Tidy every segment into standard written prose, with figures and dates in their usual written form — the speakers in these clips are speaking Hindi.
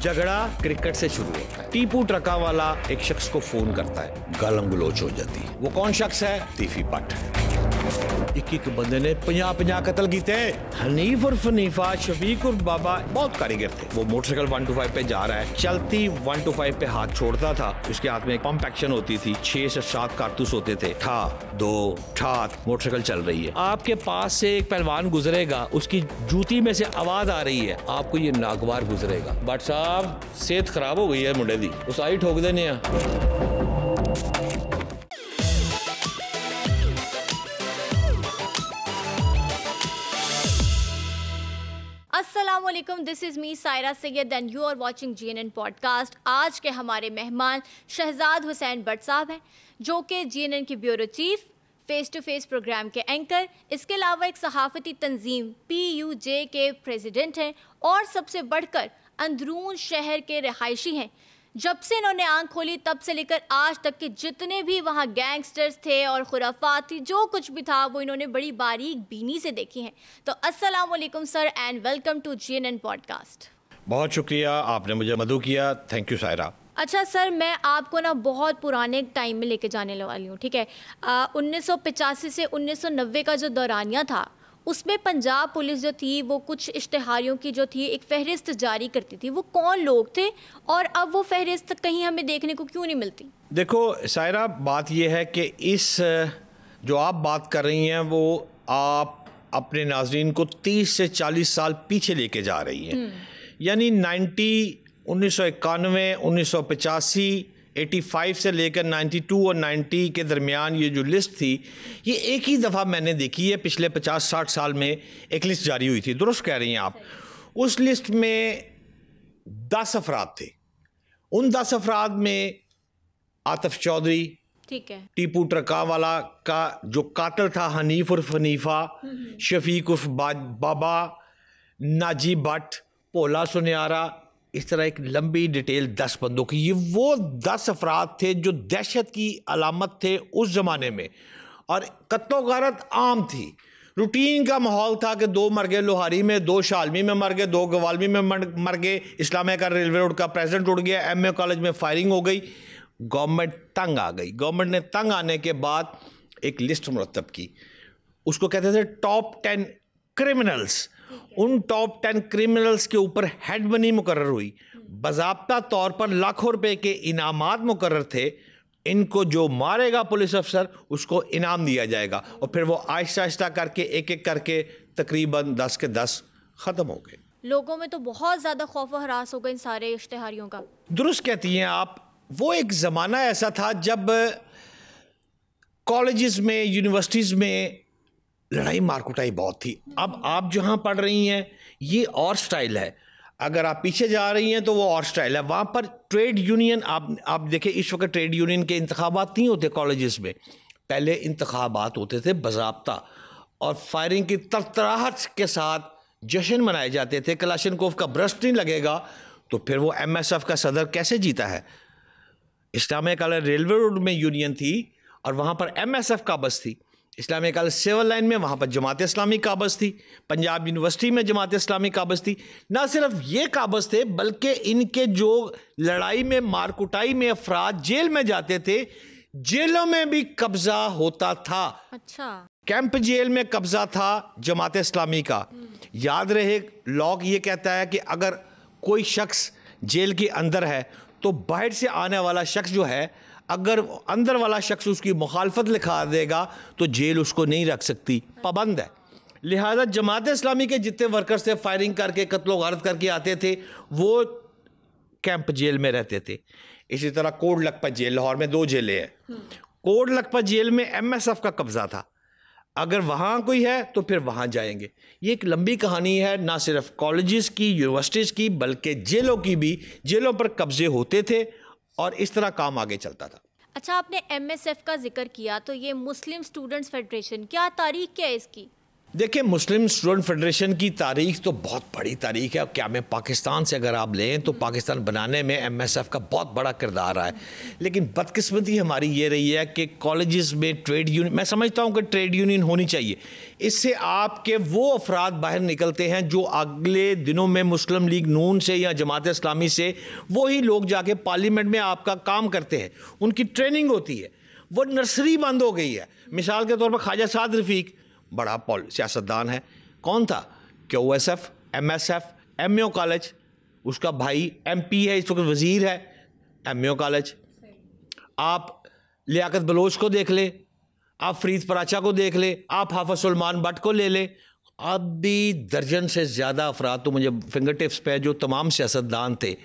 झगड़ा क्रिकेट से शुरू होता है। टीपू ट्रका वाला एक शख्स को फोन करता है, गालम गलोच हो जाती है। वो कौन शख्स है? तीफी पट। एक बंदे ने 50-50 कत्ल किए। हनीफ और फनीफा, शफीक और बाबा बहुत कारीगर थे। वो मोटरसाइकिल 125 पे जा रहा है, चलती 125 पे हाथ छोड़ता था, उसके हाथ में पंप एक्शन होती थी, 6 से 7 कारतूस होते थे। ठा दो ठात मोटरसाइकिल चल रही है, आपके पास से एक पहलवान गुजरेगा, उसकी जूती में से आवाज आ रही है, आपको ये नागवार गुजरेगा। बट साहब सेहत खराब हो गई है मुंडे दी, उस आई ठोक देने आ। अस्सलामुअलैकुम, this is me Saira Syed and you are watching GNN podcast. आज के हमारे मेहमान शहजाद हुसैन भट्ट साहब हैं, जो कि GNN के bureau chief, face to face programme के एंकर, इसके अलावा एक सहाफ़ती तंजीम PUJ के प्रेसिडेंट हैं और सबसे बढ़कर अंदरून शहर के रहायशी हैं। जब से इन्होंने आंख खोली तब से लेकर आज तक के जितने भी वहाँ गैंगस्टर्स थे और खुराफात थी, जो कुछ भी था, वो इन्होंने बड़ी बारीक बीनी से देखी हैं। तो अस्सलाम वालेकुम sir and welcome to GNN podcast. बहुत शुक्रिया, आपने मुझे मदऊ किया। Thank you Saira. अच्छा सर, मैं आपको ना बहुत पुराने टाइम में लेके जाने वाली हूँ, ठीक है। 1985 से 1990 का जो दौरानिया था, उसमें पंजाब पुलिस जो थी वो कुछ इश्तिहारियों की जो थी एक फहरिस्त जारी करती थी। वो कौन लोग थे और अब वो फहरिस्त कहीं हमें देखने को क्यों नहीं मिलती? देखो सायरा, बात यह है कि इस जो आप बात कर रही हैं वो आप अपने नाज़रीन को 30 से 40 साल पीछे लेके जा रही हैं। यानी 1991, 1985, 85 से लेकर 92 और 90 के दरमियान ये जो लिस्ट थी, ये एक ही दफ़ा मैंने देखी है। पिछले 50-60 साल में एक लिस्ट जारी हुई थी, दुरुस्त कह रही हैं आप। उस लिस्ट में 10 अफराद थे। उन 10 अफराद में आतिफ चौधरी, ठीक है, टीपू ट्रका वाला का जो कातिल था हनीफ उर्फ हनीफा, शफीक उर्फ बाबा, नाजी भट्ट, भोला सुनियारा, इस तरह एक लंबी डिटेल 10 बंदों की। ये वो 10 अफराद थे जो दहशत की अलामत थे उस ज़माने में, और कत्लो गारत आम थी। रूटीन का माहौल था कि 2 मर गए लोहारी में, 2 शालमी में मर गए, 2 गवालमी में मर गए, इस्लामिया का रेलवे रोड का प्रेसिडेंट उड़ गया, MA कॉलेज में फायरिंग हो गई। गवर्नमेंट तंग आ गई। गवर्नमेंट ने तंग आने के बाद एक लिस्ट मुरतब की, उसको कहते थे टॉप 10 क्रिमिनल्स। उन टॉप 10 क्रिमिनल्स के ऊपर हेड मनी मुकर्रर हुई। बाज़ाब्ता तौर पर लाखों रुपए के इनामात मुकर्रर थे। इनको जो मारेगा पुलिस अफसर, उसको इनाम दिया जाएगा। और फिर वो आहिस्ता आहिस्ता करके एक एक करके तकरीबन 10 के 10 ख़त्म हो गए। लोगों में तो बहुत ज़्यादा खौफ व हरास हो गए इन सारे इश्तिहारियों का। दुरुस्त कहती हैं आप। वो एक ज़माना ऐसा था जब कॉलेजेस में, यूनिवर्सिटीज़ में लड़ाई मारकुटाई बहुत थी। अब आप जहाँ पढ़ रही हैं ये और स्टाइल है, अगर आप पीछे जा रही हैं तो वो और स्टाइल है। वहाँ पर ट्रेड यूनियन, आप देखें इस वक्त ट्रेड यूनियन के इंतखाबात नहीं होते कॉलेजेस में। पहले इंतखाबात होते थे बाज़ाब्ता, और फायरिंग की तरतराहट के साथ जश्न मनाए जाते थे। कलाशनकोव का ब्रस्ट नहीं लगेगा तो फिर वो MSF का सदर कैसे जीता है? इस्लामिया कॉलेज रेलवे रोड में यूनियन थी और वहाँ पर MSF काबज़ थी। इस्लामिया कॉलेज सिविल लाइन में, वहाँ पर जमात इस्लामी काबज़ थी। पंजाब यूनिवर्सिटी में जमात इस्लामी काबज़ थी। ना सिर्फ ये काबज़ थे, बल्कि इनके जो लड़ाई में, मारकुटाई में अफराद जेल में जाते थे, जेलों में भी कब्जा होता था। अच्छा, कैंप जेल में कब्जा था जमात इस्लामी का। याद रहे, लॉ ये कहता है कि अगर कोई शख्स जेल के अंदर है तो बाहर से आने वाला शख्स जो है, अगर अंदर वाला शख्स उसकी मुखालफत लिखा देगा तो जेल उसको नहीं रख सकती, पाबंद है। लिहाजा जमात इस्लामी के जितने वर्कर्स थे, फायरिंग करके कत्लो गारत करके आते थे, वो कैंप जेल में रहते थे। इसी तरह कोट लखपत जेल, लाहौर में 2 जेलें हैं। कोट लखपत जेल में MSF का कब्जा था। अगर वहाँ कोई है तो फिर वहाँ जाएंगे। ये एक लंबी कहानी है, ना सिर्फ कॉलेजेस की, यूनिवर्सिटीज़ की, बल्कि जेलों की भी। जेलों पर कब्जे होते थे और इस तरह काम आगे चलता था। अच्छा, आपने MSF का जिक्र किया, तो ये मुस्लिम स्टूडेंट्स फेडरेशन, क्या तारीख क्या है इसकी? देखिए, मुस्लिम स्टूडेंट फेडरेशन की तारीख तो बहुत बड़ी तारीख है। क्या में पाकिस्तान से अगर आप लें तो पाकिस्तान बनाने में MSF का बहुत बड़ा किरदार रहा है। लेकिन बदकिस्मती हमारी ये रही है कि कॉलेजेस में ट्रेड यूनियन, मैं समझता हूँ कि ट्रेड यूनियन होनी चाहिए। इससे आपके वो अफराद बाहर निकलते हैं जो अगले दिनों में मुस्लिम लीग नून से या जमात इस्लामी से वही लोग जाके पार्लियामेंट में आपका काम करते हैं, उनकी ट्रेनिंग होती है। वो नर्सरी बंद हो गई है। मिसाल के तौर पर ख्वाजा साद रफ़ीक बड़ा सियासतदान है, कौन था? QSF, MSF, MAO कॉलेज, उसका भाई MP है, इस वक्त वज़ीर है, MAO कॉलेज। आप लियाकत बलोच को देख ले, आप फरीद पराचा को देख ले, आप हाफिज सुलेमान भट्ट को ले ले। अब भी दर्जन से ज़्यादा अफराद तो मुझे फिंगर टिप्स पे जो तमाम सियासतदान थे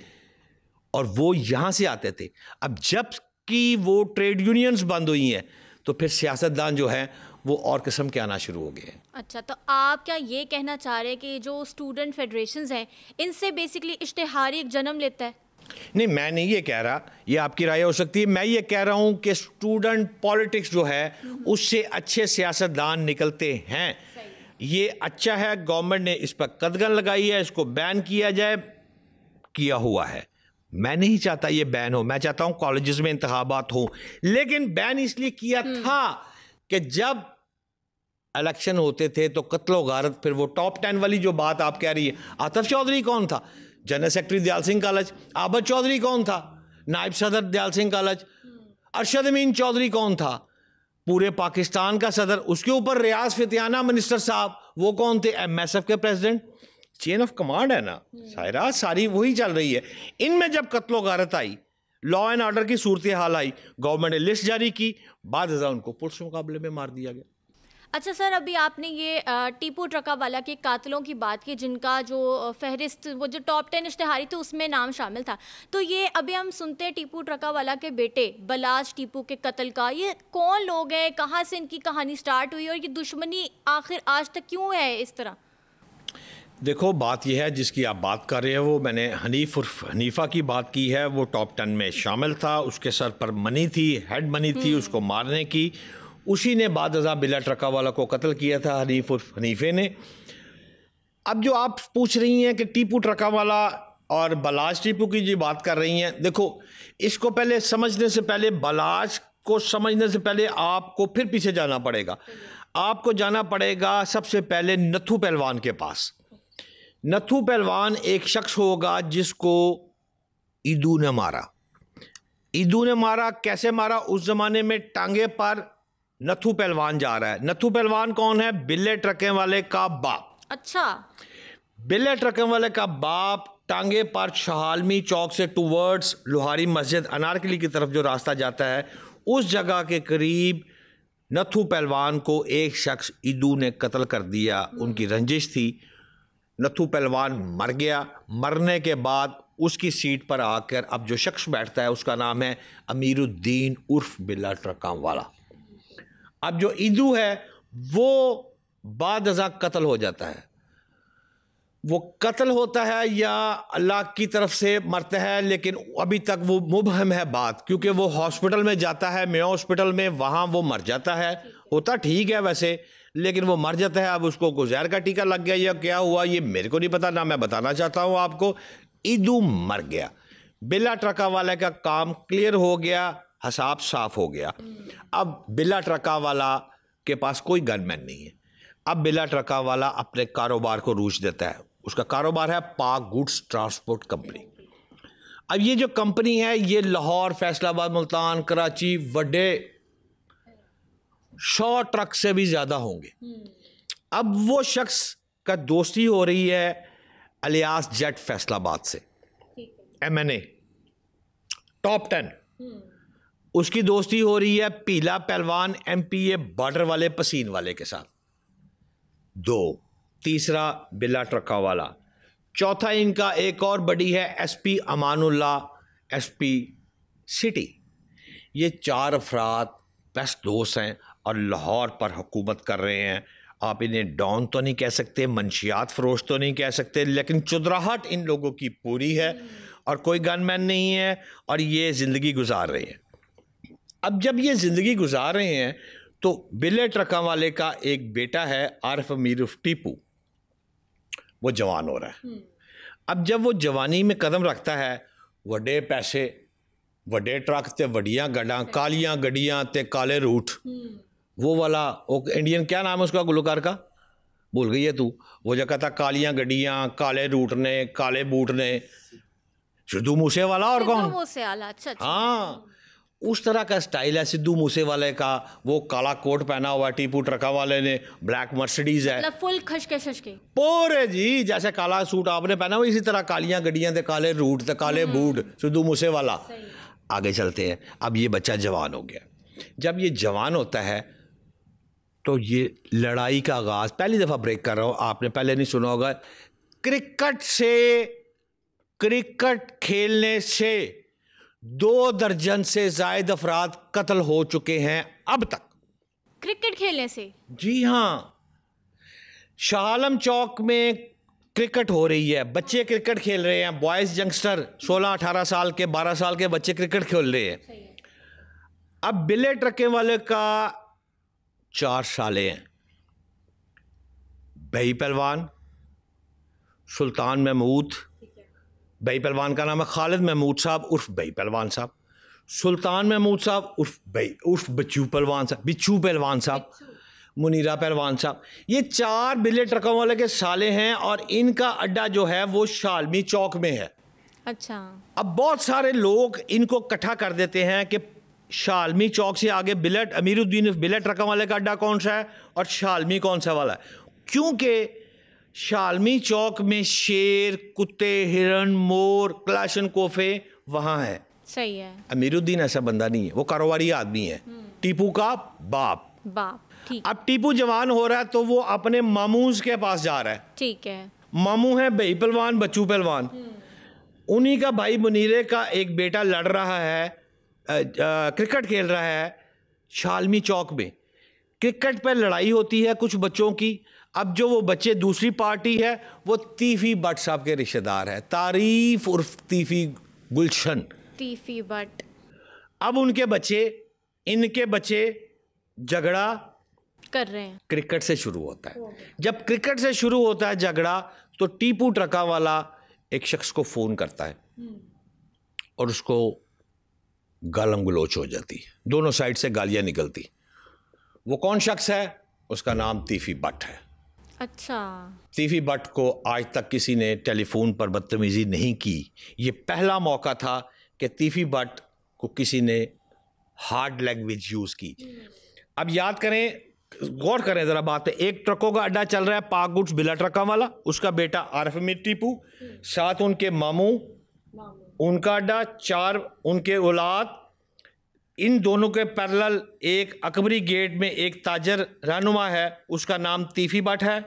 और वो यहाँ से आते थे। अब जब कि वो ट्रेड यूनियंस बंद हुई हैं तो फिर सियासतदान जो है वो और किस्म के आना शुरू हो गए हैं। अच्छा, तो आप क्या ये कहना चाह रहे हैं कि जो स्टूडेंट फेडरेशंस हैं इनसे बेसिकली इश्तिहारी एक जन्म लेता है? नहीं, मैं नहीं ये कह रहा, ये आपकी राय हो सकती है। मैं ये कह रहा हूँ कि स्टूडेंट पॉलिटिक्स जो है उससे अच्छे सियासतदान निकलते हैं। ये अच्छा है, गवर्नमेंट ने इस पर कदगन लगाई है, इसको बैन किया जाए, किया हुआ है। मैं नहीं चाहता ये बैन हो, मैं चाहता हूँ कॉलेजेस में इंतखाबात हो। लेकिन बैन इसलिए किया था कि जब इलेक्शन होते थे तो कत्लो गारत, फिर वो टॉप 10 वाली जो बात आप कह रही है, आतिफ चौधरी कौन था? General secretary Dayal Singh college. Abad Chaudhary कौन था? नायब सदर दयाल सिंह कॉलेज। अरशद अमीन चौधरी कौन था? पूरे पाकिस्तान का सदर। उसके ऊपर रियाज फितियाना मिनिस्टर साहब, वो कौन थे? MSF के प्रेसिडेंट। चेन ऑफ कमांड है ना सायरा, सारी वही चल रही है। इनमें जब कत्लो गारत आई, लॉ एंड ऑर्डर की सूरत हाल आई, गवर्नमेंट ने लिस्ट जारी की, बाद उनको पुलिस मुकाबले में मार दिया गया। अच्छा सर, अभी आपने ये टीपू ट्रकावाला के कातलों की बात की जिनका जो फहरिस्त, वो जो टॉप 10 इश्तिहारी थे उसमें नाम शामिल था। तो ये अभी हम सुनते हैं टीपू ट्रकावाला के बेटे बलाज टीपू के कत्ल का। ये कौन लोग हैं, कहाँ से इनकी कहानी स्टार्ट हुई और ये दुश्मनी आखिर आज तक क्यों है इस तरह? देखो, बात यह है जिसकी आप बात कर रहे हो, वो मैंने हनीफ उर्फ हनीफा की बात की है। वो टॉप 10 में शामिल था, उसके सर पर मनी थी, हेड मनी थी उसको मारने की। उसी ने बाद बिला ट्रकावाला को कत्ल किया था, हनीफ उर्फ हनीफे ने। अब जो आप पूछ रही हैं कि टीपू ट्रकावाला और बलाज टीपू की जो बात कर रही हैं, देखो इसको पहले समझने से पहले, बलाज को समझने से पहले आपको फिर पीछे जाना पड़ेगा। आपको जाना पड़ेगा सबसे पहले नथु पहलवान के पास। नथु पहलवान एक शख्स होगा जिसको ईदू ने मारा। ईदू ने मारा, कैसे मारा? उस जमाने में टांगे पर नथु पहलवान जा रहा है। नथु पहलवान कौन है? बिल्ले ट्रकें वाले का बाप। अच्छा, बिल्ले ट्रकें वाले का बाप टांगे पर शहालमी चौक से टूवर्ड्स लोहारी मस्जिद अनारकली की तरफ जो रास्ता जाता है, उस जगह के करीब नथु पहलवान को एक शख्स ईदू ने कत्ल कर दिया। उनकी रंजिश थी। नथु पहलवान मर गया। मरने के बाद उसकी सीट पर आकर अब जो शख्स बैठता है उसका नाम है अमीरुद्दीन उर्फ बिल्ला ट्रकां वाला। अब जो ईदू है वो बाद अज़ा कत्ल हो जाता है। वो कत्ल होता है या अल्लाह की तरफ से मरता है, लेकिन अभी तक वो मुबहम है बात, क्योंकि वो हॉस्पिटल में जाता है, मेयो हॉस्पिटल में, वहाँ वो मर जाता है। होता ठीक है वैसे, लेकिन वो मर जाता है। अब उसको कोई जहर का टीका लग गया या क्या हुआ ये मेरे को नहीं पता, ना मैं बताना चाहता हूँ आपको। ईदू मर गया। बिल्ला ट्रका वाले का काम क्लियर हो गया, हिसाब साफ हो गया। अब बिल्ला ट्रका वाला के पास कोई गनमैन नहीं है। अब बिल्ला ट्रका वाला अपने कारोबार को रूज देता है। उसका कारोबार है पाक गुड्स ट्रांसपोर्ट कंपनी। अब ये जो कंपनी है ये लाहौर, फैसलाबाद, मुल्तान, कराची, वडे 100 ट्रक से भी ज़्यादा होंगे। अब वो शख्स का दोस्ती हो रही है अलियास जेट फैसलाबाद से, MNA टॉप 10। उसकी दोस्ती हो रही है पीला पहलवान MPA बॉर्डर वाले पसीन वाले के साथ। 2, तीसरा बिल्ला ट्रका वाला। चौथा इनका एक और बड़ी है SP अमानुल्लाह, SP सिटी। ये 4 अफराद बेस्ट दोस्त हैं और लाहौर पर हुकूमत कर रहे हैं। आप इन्हें डॉन तो नहीं कह सकते, मंशियात फरोश तो नहीं कह सकते, लेकिन चुदराहट इन लोगों की पूरी है और कोई गनमैन नहीं है और ये ज़िंदगी गुजार रहे हैं। अब जब ये ज़िंदगी गुजार रहे हैं तो बिल्ले ट्रका वाले का एक बेटा है आरिफ अमीर उर्फ टीपू, वो जवान हो रहा है। अब जब वो जवानी में कदम रखता है, वड्डे पैसे, वड्डे ट्रक ते वड्डियां गड्डां, कालियां गड्डियां ते काले रूट, वो वाला वो इंडियन क्या नाम है उसका गुलकार का, भूल गई है तू, वो जो कहता कालियां गड्डियां, काले रूट ने, काले बूट ने, सिद्धू मूसे वाला और कौन, मूसेवाला। अच्छा अच्छा। हाँ, उस तरह का स्टाइल है सिद्धू मूसे वाले का। वो काला कोट पहना हुआ टीपू ट्रका वाले ने, ब्लैक मर्सिडीज है, मतलब फुल खशके शशके पूरे जी, जैसे काला सूट आपने पहना हुआ इसी तरह कालियां गड्डियां ते काले रूट ते काले बूट, सिद्धू मूसे वाला। आगे चलते हैं। अब ये बच्चा जवान हो गया। जब ये जवान होता है तो ये लड़ाई का आगाज, पहली दफा ब्रेक कर रहा हूं, आपने पहले नहीं सुना होगा, क्रिकेट खेलने से 2 दर्जन से ज्यादा अफराद कत्ल हो चुके हैं अब तक। क्रिकेट खेलने से? जी हाँ, शाह आलम चौक में क्रिकेट हो रही है, बच्चे क्रिकेट खेल रहे हैं, बॉयज यंगस्टर 16-18 साल के, 12 साल के बच्चे क्रिकेट खेल रहे हैं। अब बिल्ले ट्रके वाले का 4 साले हैं, भाई पहलवान सुल्तान महमूद, भाई पहलवान का नाम है खालिद महमूद साहब उर्फ भाई पहलवान साहब, सुल्तान महमूद साहब उर्फ बिच्छू पहलवान साहब, मुनीरा पहलवान साहब, ये 4 बिल्ले ट्रकों वाले के साले हैं और इनका अड्डा जो है वो शालमी चौक में है। अच्छा। अब बहुत सारे लोग इनको इकट्ठा कर देते हैं कि शालमी चौक से आगे अमीरुद्दीन बिल्ले ट्रकों वाले का अड्डा कौन सा है और शालमी कौन सा वाला है, क्योंकि शालमी चौक में शेर, कुत्ते, हिरन, मोर, क्लाशन कोफे वहां है। सही है। अमीरुद्दीन ऐसा बंदा नहीं है, वो कारोबारी आदमी है, टीपू का बाप। ठीक। अब टीपू जवान हो रहा है तो वो अपने मामूज के पास जा रहा है। ठीक है। मामू है भाई पहलवान, बच्चू पहलवान, उन्हीं का भाई मुनीरे का एक बेटा लड़ रहा है, क्रिकेट खेल रहा है शालमी चौक में। क्रिकेट पर लड़ाई होती है कुछ बच्चों की। अब जो वो बच्चे, दूसरी पार्टी है, वो तीफी भट्ट साहब के रिश्तेदार है, तारीफ उर्फ तीफी गुलशन, तीफी भट्ट। अब इनके बच्चे झगड़ा कर रहे हैं। क्रिकेट से शुरू होता है। जब क्रिकेट से शुरू होता है झगड़ा, तो टीपू ट्रका वाला एक शख्स को फोन करता है और उसको गालम गलोच हो जाती है, दोनों साइड से गालियां निकलती। वो कौन शख्स है? उसका नाम तीफी भट्ट है। अच्छा। तीफी भट्ट को आज तक किसी ने टेलीफोन पर बदतमीजी नहीं की। ये पहला मौका था कि तीफी भट्ट को किसी ने हार्ड लैंग्वेज यूज की। अब याद करें, गौर करें जरा बात है, एक ट्रकों का अड्डा चल रहा है, पाक गुड्स बिला ट्रका वाला, उसका बेटा आरिफ अमीर टीपू, साथ उनके मामू, उनका अड्डा, 4 उनके औलाद, इन दोनों के पैरेलल एक अकबरी गेट में एक ताजर रहनुमा है, उसका नाम तीफी भट्ट है।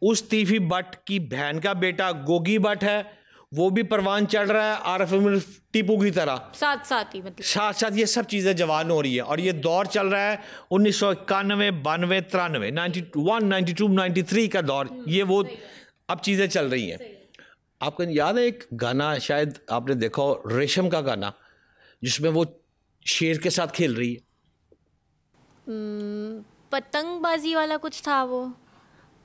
उस तीफी भट्ट की बहन का बेटा गोगी भट्ट है, वो भी परवान चढ़ रहा है आरिफ अमीर टीपू की तरह, साथ साथ ये सब चीज़ें जवान हो रही है। और ये दौर चल रहा है 1991, 92, 93, 91, 92, 93 का दौर, ये वो अब चीज़ें चल रही हैं। आपको याद है एक गाना, शायद आपने देखा हो, रेशम का गाना, जिसमें वो शेर के साथ खेल रही है, पतंगबाजी वाला कुछ था, वो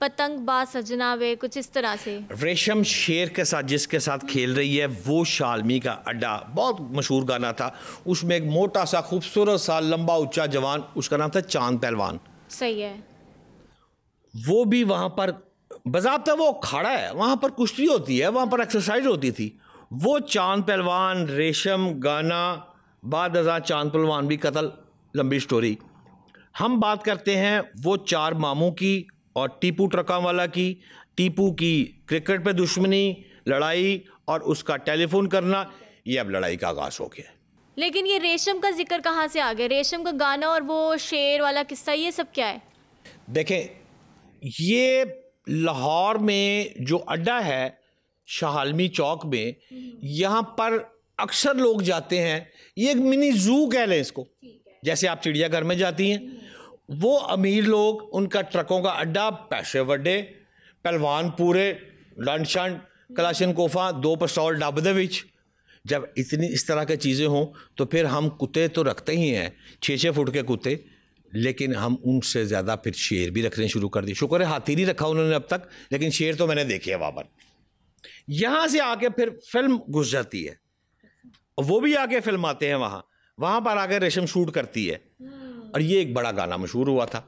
पतंग बाज सजना वे, कुछ इस तरह से। रेशम शेर के साथ जिसके साथ खेल रही है, वो शालमी का अड्डा, बहुत मशहूर गाना था। उसमें एक मोटा सा खूबसूरत सा लंबा ऊंचा जवान, उसका नाम था चांद पहलवान। सही है। वो भी वहां पर बज़ाब्ता वो खड़ा है, वहां पर कुश्ती होती है, वहां पर एक्सरसाइज होती थी। वो चांद पहलवान, रेशम गाना, बाद अज़ां चांद पहलवान भी कत्ल, लंबी स्टोरी। हम बात करते हैं वो 4 मामू की और टीपू ट्रका वाला की। टीपू की क्रिकेट पे दुश्मनी, लड़ाई और उसका टेलीफोन करना, ये अब लड़ाई का आगाज हो गया। लेकिन ये रेशम का जिक्र कहाँ से आ गया? रेशम का गाना और वो शेर वाला किस्सा, ये सब क्या है? देखें, ये लाहौर में जो अड्डा है शाहआलमी चौक में, यहाँ पर अक्सर लोग जाते हैं, ये एक मिनी जू कह लें इसको, जैसे आप चिड़ियाघर में जाती हैं। वो अमीर लोग, उनका ट्रकों का अड्डा, पैसे वड्डे, पहलवान पूरे, लंड शंड, कलाशन कोफा, 2 पिस्तौल डब दे विच। जब इतनी इस तरह की चीज़ें हों तो फिर हम कुत्ते तो रखते ही हैं, 6-6 फुट के कुत्ते, लेकिन हम उनसे ज़्यादा फिर शेर भी रखने शुरू कर दिए। शुक्र है हाथी नहीं रखा उन्होंने अब तक, लेकिन शेर तो मैंने देखे हैं वहाँ पर। यहाँ से आके फिर फिल्म घुस जाती है, वो भी आके फिल्म आते हैं वहाँ पर आके रेशम शूट करती है, और ये एक बड़ा गाना मशहूर हुआ था।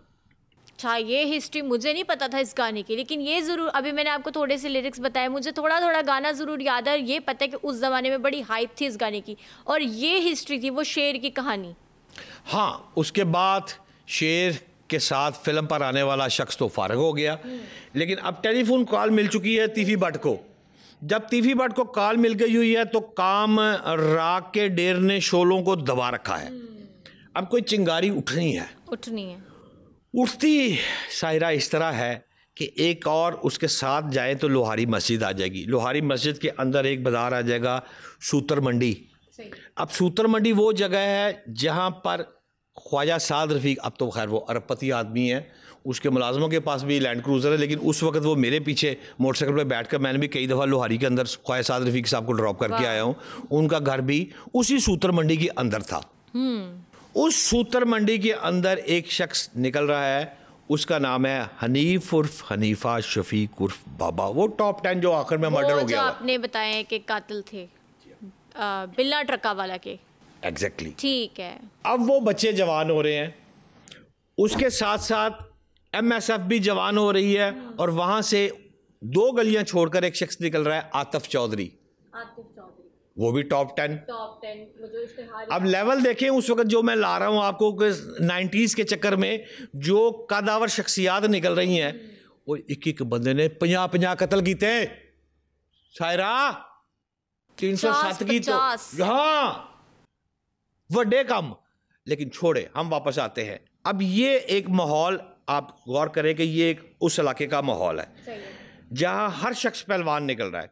अच्छा, ये हिस्ट्री मुझे नहीं पता था इस गाने की, लेकिन ये ज़रूर, अभी मैंने आपको थोड़े से लिरिक्स बताए, मुझे थोड़ा थोड़ा गाना ज़रूर याद है। ये पता है कि उस ज़माने में बड़ी हाइप थी इस गाने की, और ये हिस्ट्री थी वो शेर की कहानी। हाँ, उसके बाद शेर के साथ फिल्म पर आने वाला शख्स तो फारग हो गया, लेकिन अब टेलीफोन कॉल मिल चुकी है तीफी भट्ट को। जब तीफी भट्ट को कॉल मिल गई हुई है तो काम राग के डेर ने शोलों को दबा रखा है। अब कोई चिंगारी उठनी है। उठती सायरा इस तरह है कि एक और उसके साथ जाए तो लोहारी मस्जिद आ जाएगी। लोहारी मस्जिद के अंदर एक बाज़ार आ जाएगा, सूतर मंडी। अब सूतर मंडी वो जगह है जहाँ पर ख्वाजा साद रफ़ीक, अब तो खैर वो अरबपति आदमी है, उसके मुलाजमों के पास भी लैंड क्रूज़र है, लेकिन उस वक्त वो मेरे पीछे मोटरसाइकिल पे बैठकर, मैंने भी कई दफ़ा लोहारी के अंदर ख्वाजा साद रफ़ीक साहब को ड्रॉप करके आया हूँ। उनका घर भी उसी सूतर मंडी के अंदर था। उस सूतर मंडी के अंदर एक शख्स निकल रहा है, उसका नाम है हनीफ उर्फ हनीफा शफीक उर्फ बाबा। वो टॉप 10 जो आखिर में मर्डर हो गया, आपने बताया कि कातिल थे बिल्ला ट्रका वाला के। एग्जैक्टली, ठीक है। अब वो बच्चे जवान हो रहे हैं, उसके साथ साथ MSF भी जवान हो रही है, और वहां से 2 गलियां छोड़कर एक शख्स निकल रहा है, आतिफ चौधरी। वो भी टॉप 10। अब लेवल देखें उस वक्त जो मैं ला रहा हूं आपको, 90s के चक्कर में जो कदावर शख्सियात निकल रही हैं, वो एक बंदे ने 50 कत्ल कीते। सायरा 307 की तो, हाँ, वड्डे कम। लेकिन छोड़े, हम वापस आते हैं। अब ये एक माहौल, आप गौर करें कि ये एक उस इलाके का माहौल है जहां हर शख्स पहलवान निकल रहा है।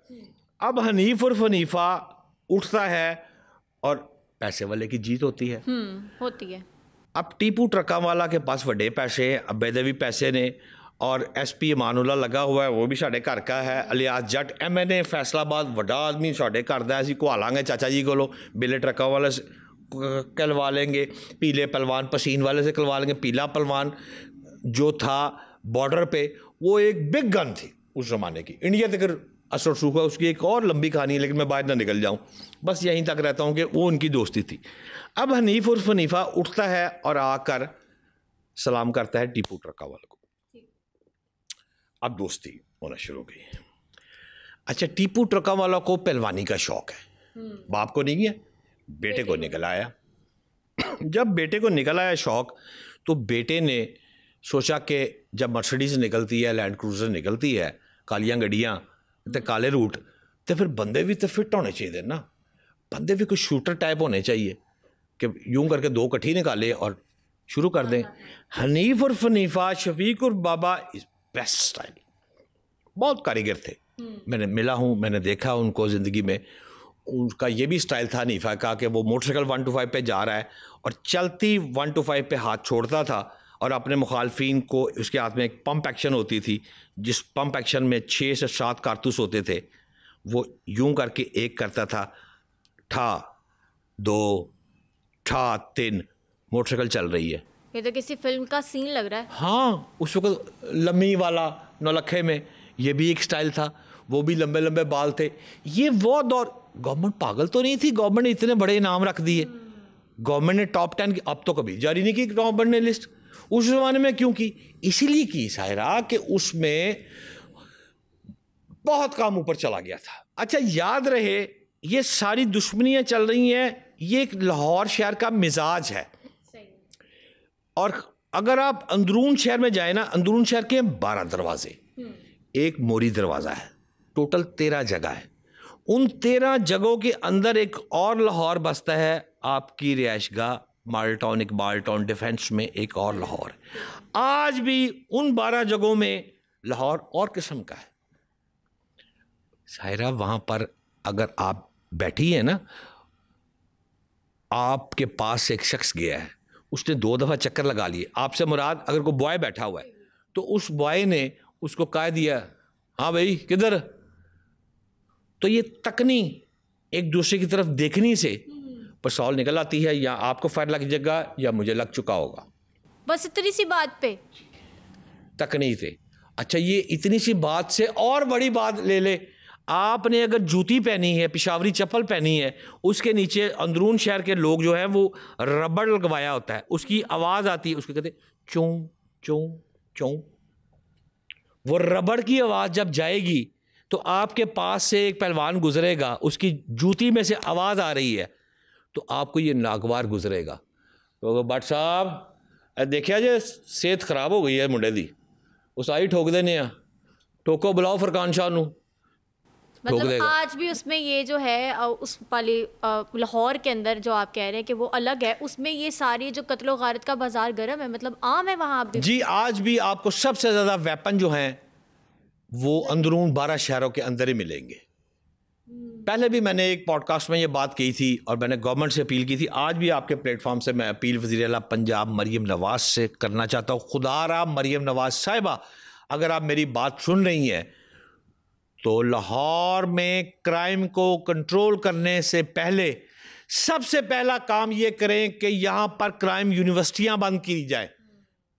अब हनीफ उर्फ हनीफा उठता है और पैसे वाले की जीत होती है। होती है। अब टीपू ट्रका वाला के पास वड्डे पैसे, बेदवी पैसे ने, और SP अमानुल्ला लगा हुआ है, वो भी साढ़े घर का है। अलियास जट MNA फैसलाबाद, वड्डा आदमी, साढ़े घर दा, असीं घुआ लांगे चाचा जी कोलों, बिले ट्रका वाले से कहलवा लेंगे, पीले पहलवान पसीन वाले से कहलवा लेंगे। पीला पहलवान जो था बॉर्डर पे, वो एक बिग गन थी उस ज़माने की, इंडिया तक असर रसूख है। उसकी एक और लंबी कहानी है, लेकिन मैं बाहर ना निकल जाऊं, बस यहीं तक रहता हूं कि वो उनकी दोस्ती थी। अब हनीफ उर्फ हनीफा उठता है और आकर सलाम करता है टीपू ट्रका वाले को। अब दोस्ती होना शुरू हो गई। अच्छा, टीपू ट्रका वाला को पहलवानी का शौक है, बाप को नहीं है, बेटे को निकल आया। जब बेटे को निकल आया शौक, तो बेटे ने सोचा कि जब मर्सिडीज निकलती है, लैंड क्रूज़र निकलती है, कालियां गड्डियां ते काले रूट, तो फिर बंदे भी तो फिट होने चाहिए ना, बंदे भी कुछ शूटर टाइप होने चाहिए कि यूं करके 2 कट्ठी निकाले और शुरू कर दें। हनीफ और हनीफा, शफीक और बाबा इज बेस्ट स्टाइल, बहुत कारीगर थे। मैंने मिला हूँ, मैंने देखा उनको ज़िंदगी में। उनका ये भी स्टाइल था हनीफा का कि वो मोटरसाइकिल 1 to 5 पे जा रहा है और चलती 1 to 5 पे हाथ छोड़ता था, और अपने मुखालफिन को, उसके हाथ में एक पंप एक्शन होती थी, जिस पंप एक्शन में 6 से 7 कारतूस होते थे। वो यूं करके एक करता था, ठा 2 ठा 3, मोटरसाइकिल चल रही है। ये तो किसी फिल्म का सीन लग रहा है। हाँ, उस वक्त लम्मी वाला नौलखे में ये भी एक स्टाइल था, वो भी लंबे लंबे बाल थे। ये वो दौर, गवर्नमेंट पागल तो नहीं थी, गवर्नमेंट ने इतने बड़े इनाम रख दिए, गवर्नमेंट ने टॉप 10 की, अब तो कभी जारी नहीं की गवर्नमेंट ने लिस्ट। उस जमाने में क्यों की? इसीलिए की सायरा कि उसमें बहुत काम ऊपर चला गया था। अच्छा, याद रहे ये सारी दुश्मनियां चल रही हैं, ये एक लाहौर शहर का मिजाज है। और अगर आप अंदरून शहर में जाए ना, अंदरून शहर के 12 दरवाजे, एक मोरी दरवाज़ा है, टोटल 13 जगह है। उन 13 जगहों के अंदर एक और लाहौर बसता है, आपकी रिहाइशगाह model town, Iqbal town defence में एक और लाहौर है। आज भी उन 12 जगहों में लाहौर और किस्म का है। सायरा, वहाँ पर अगर आप बैठी है ना, आपके पास एक शख्स गया है, उसने 2 दफ़ा चक्कर लगा लिए, आपसे मुराद अगर कोई बॉय बैठा हुआ है तो उस बॉय ने उसको कह दिया, हाँ भाई किधर, तो ये तकनी एक दूसरे की तरफ देखने से पसौल निकल आती है, या आपको फायर लग जाएगा या मुझे लग चुका होगा। बस इतनी सी बात पे तक नहीं थे। अच्छा, ये इतनी सी बात से और बड़ी बात ले ले, आपने अगर जूती पहनी है, पिशावरी चप्पल पहनी है, उसके नीचे अंदरून शहर के लोग जो हैं वो रबड़ लगवाया होता है, उसकी आवाज़ आती है, उसको कहते चों चों चों। वो रबड़ की आवाज़ जब जाएगी तो आपके पास से एक पहलवान गुजरेगा, उसकी जूती में से आवाज़ आ रही है, तो आपको ये नागवार गुजरेगा तो भट्ट साहब देखिया जे सेहत खराब हो गई है मुंडे दी, उस आई ठोक देने आ, ठोको बुलाओ फरकान शाह नू। मतलब आज भी उसमें ये जो है उस वाली लाहौर के अंदर जो आप कह रहे हैं कि वो अलग है, उसमें ये सारी जो कत्लो गारत का बाजार गर्म है, मतलब आम है वहाँ भी। जी, आज भी आपको सबसे ज़्यादा वेपन जो हैं वो अंदरून 12 शहरों के अंदर ही मिलेंगे। पहले भी मैंने एक पॉडकास्ट में ये बात की थी और मैंने गवर्नमेंट से अपील की थी, आज भी आपके प्लेटफॉर्म से मैं अपील वज़ीर आला पंजाब मरीम नवाज से करना चाहता हूँ। खुदारा मरीम नवाज साहिबा, अगर आप मेरी बात सुन रही हैं तो लाहौर में क्राइम को कंट्रोल करने से पहले सबसे पहला काम ये करें कि यहाँ पर क्राइम यूनिवर्सिटियाँ बंद की जाए।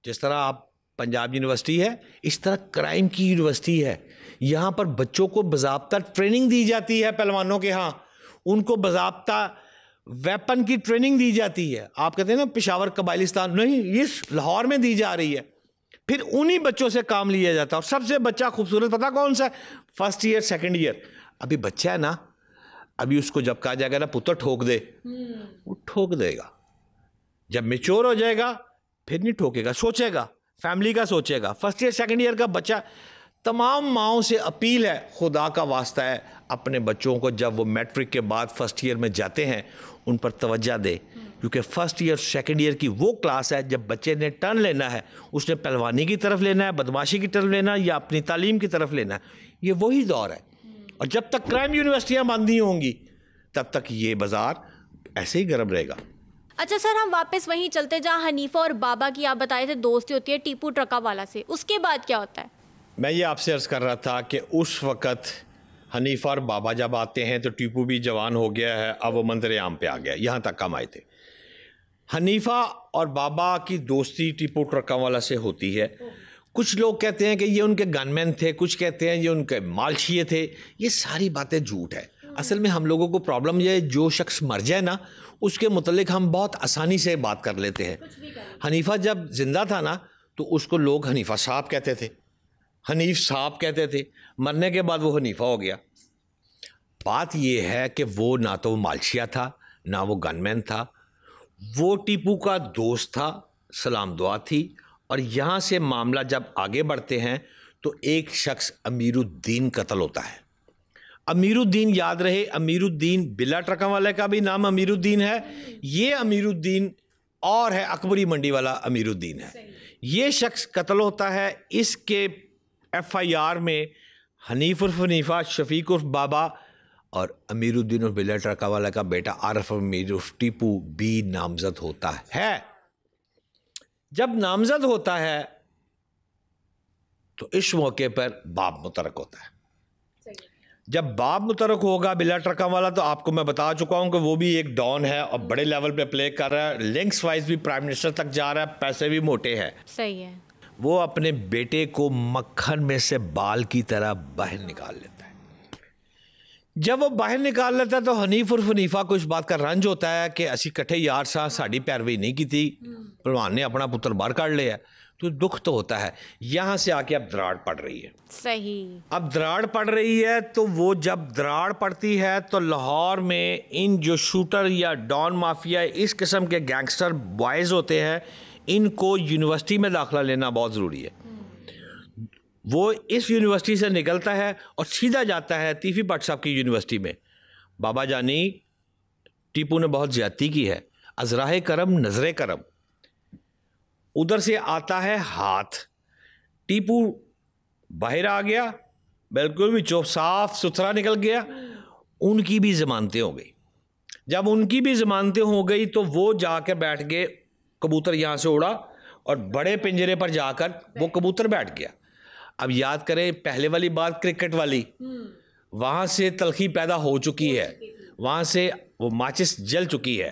जिस तरह आप पंजाब यूनिवर्सिटी है, इस तरह क्राइम की यूनिवर्सिटी है। यहाँ पर बच्चों को बाज़ाब्ता ट्रेनिंग दी जाती है, पहलवानों के यहाँ उनको बाज़ाब्ता वेपन की ट्रेनिंग दी जाती है। आप कहते हैं ना पेशावर कबाइलिस्तान, नहीं, इस लाहौर में दी जा रही है। फिर उन्हीं बच्चों से काम लिया जाता है। और सबसे बच्चा खूबसूरत पता कौन सा है? First year second year. अभी बच्चा है ना, अभी उसको जब कहा जाएगा ना पुत्र ठोक दे, वो ठोक देगा। जब मेच्योर हो जाएगा फिर नहीं ठोकेगा, सोचेगा, फैमिली का सोचेगा। फर्स्ट ईयर सेकंड ईयर का बच्चा, तमाम माओं से अपील है, खुदा का वास्ता है, अपने बच्चों को जब वो मैट्रिक के बाद फर्स्ट ईयर में जाते हैं उन पर तवज्जो दे, क्योंकि फर्स्ट ईयर सेकंड ईयर की वो क्लास है जब बच्चे ने टर्न लेना है, उसने पहलवानी की तरफ लेना है, बदमाशी की तरफ लेना है या अपनी तालीम की तरफ लेना है। ये वही दौर है। और जब तक क्राइम यूनिवर्सिटियाँ बंद नहीं होंगी तब तक ये बाज़ार ऐसे ही गर्म रहेगा। अच्छा सर, हम वापस वहीं चलते जहाँ हनीफा और बाबा की आप बताए थे दोस्ती होती है टीपू ट्रका वाला से, उसके बाद क्या होता है? मैं ये आपसे अर्ज़ कर रहा था कि उस वक़्त हनीफा और बाबा जब आते हैं तो टीपू भी जवान हो गया है, अब वो मंजर आम पे आ गया, यहाँ तक कम आए थे। हनीफा और बाबा की दोस्ती टीपू ट्रका वाला से होती है। कुछ लोग कहते हैं कि ये उनके गनमैन थे, कुछ कहते हैं ये उनके मालशिए थे। ये सारी बातें झूठ है। असल में हम लोगों को प्रॉब्लम ये है, जो शख्स मर जाए ना उसके मुतल्लिक हम बहुत आसानी से बात कर लेते हैं। हनीफा जब जिंदा था ना तो उसको लोग हनीफा साहब कहते थे, हनीफ साहब कहते थे। मरने के बाद वो हनीफा हो गया। बात ये है कि वो ना तो मालशिया था ना वो गनमैन था, वो टीपू का दोस्त था, सलाम दुआ थी। और यहाँ से मामला जब आगे बढ़ते हैं तो एक शख्स अमीरुद्दीन कत्ल होता है। अमीरुद्दीन, याद रहे, अमीरुद्दीन बिल्ला ट्रका वाले का भी नाम अमीरुद्दीन है। ये अमीरुद्दीन और है अकबरी मंडी वाला अमीरुद्दीन है। ये शख्स कत्ल होता है। इसके FIR में हनीफ उर्फ हनीफा, शफीक उर्फ बाबा और अमीरुद्दीन उर्फ बिल्ला ट्रका वाला का बेटा आरफ अमीर उर्फ टीपू भी नामजद होता है। जब नामजद होता है तो इस मौके पर बाप मुतरक होता है। जब बाप मुतरक होगा बिल्ला ट्रका वाला, तो आपको मैं बता चुका हूं कि वो भी एक डॉन है और बड़े लेवल पे प्ले कर रहा है, लिंक्स वाइज भी प्राइम मिनिस्टर तक जा रहा है, पैसे भी मोटे हैं। सही है। वो अपने बेटे को मक्खन में से बाल की तरह बाहर निकाल लेता है। जब वो बाहर निकाल लेता है तो हनीफ उर्फ हनीफा को इस बात का रंज होता है कि असी कट्ठे यार सा, साड़ी पैरवी नहीं की थी, पहलवान ने अपना पुत्र बाहर काट लिया। तो दुख तो होता है। यहाँ से आके अब दराड़ पड़ रही है। सही। अब दराड़ पड़ रही है तो वो जब दराड़ पड़ती है तो लाहौर में इन जो शूटर या डॉन माफिया इस किस्म के गैंगस्टर बॉयज़ होते हैं, इनको यूनिवर्सिटी में दाखिला लेना बहुत ज़रूरी है। वो इस यूनिवर्सिटी से निकलता है और सीधा जाता है तीफी भट्ट साहब की यूनिवर्सिटी में। बाबा जानी, टीपू ने बहुत ज़्यादती की है, अजराह करम नजरे करम। उधर से आता है हाथ, टीपू बाहर आ गया, बिल्कुल भी चुप, साफ सुथरा निकल गया। उनकी भी ज़मानतें हो गई। जब उनकी भी ज़मानतें हो गई तो वो जाकर बैठ गए, कबूतर यहाँ से उड़ा और बड़े पिंजरे पर जाकर वो कबूतर बैठ गया। अब याद करें पहले वाली बात, क्रिकेट वाली, वहाँ से तलखी पैदा हो चुकी है, वहाँ से वो माचिस जल चुकी है।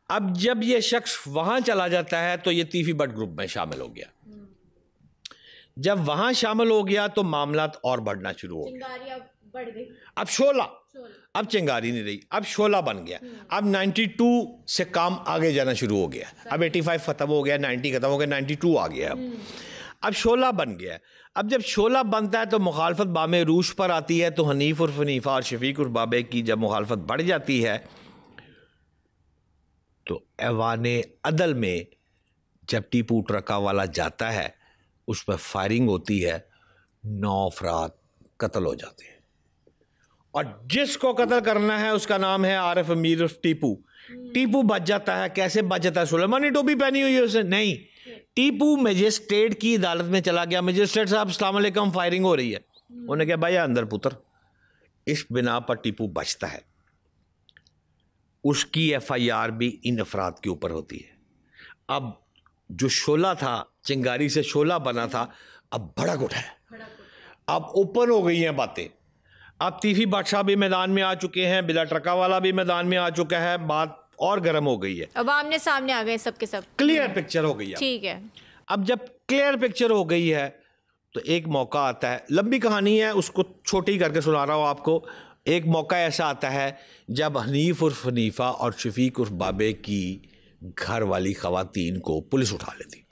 अब जब ये शख्स वहां चला जाता है तो ये तीफी भट्ट ग्रुप में शामिल हो गया। जब वहां शामिल हो गया तो मामला और बढ़ना शुरू हो गया। चिंगारी अब बढ़ गई। अब शोला, अब चिंगारी नहीं रही, अब शोला बन गया। अब 92 से काम आगे जाना शुरू हो गया। अब 85 खत्म हो गया, 90 खत्म हो गया, 92 आ गया। अब शोला बन गया। अब जब शोला बनता है तो मुखालफत बामे रूश पर आती है। तो हनीफ उर्फ हनीफा और शफीक उर्फ बाबे की जब मुखालफत बढ़ जाती है तो ऐवाने अदल में जब टीपू ट्रका वाला जाता है उस पर फायरिंग होती है, 9 अफराद कत्ल हो जाते हैं। और जिसको कत्ल करना है उसका नाम है आरिफ अमीर उर्फ टीपू। टीपू बच जाता है। कैसे बच जाता है? सुलेमानी टोपी पहनी हुई है उसने? नहीं, टीपू मजिस्ट्रेट की अदालत में चला गया। मजिस्ट्रेट साहब अस्सलाम वालेकुम, फायरिंग हो रही है। उन्होंने कहा भाई अंदर पुत्र। इस बिना पर टीपू बचता है। उसकी FIR भी इन अफराद के ऊपर होती है। अब जो शोला था, चिंगारी से शोला बना था, अब भड़क उठा है। अब ओपन हो गई हैं बातें। अब तीफी भट्ट साहब भी मैदान में आ चुके हैं, बिला ट्रका वाला भी मैदान में आ चुका है। बात और गर्म हो गई है। अब आमने सामने आ गए सबके सब। क्लियर पिक्चर हो गई है। ठीक है। अब जब क्लियर पिक्चर हो गई है तो एक मौका आता है। लंबी कहानी है, उसको छोटी करके सुना रहा हूँ आपको। एक मौका ऐसा आता है जब हनीफ उर्फ हनीफा और शफीक उर्फ बाबे की घर वाली खवातीन को पुलिस उठा लेती।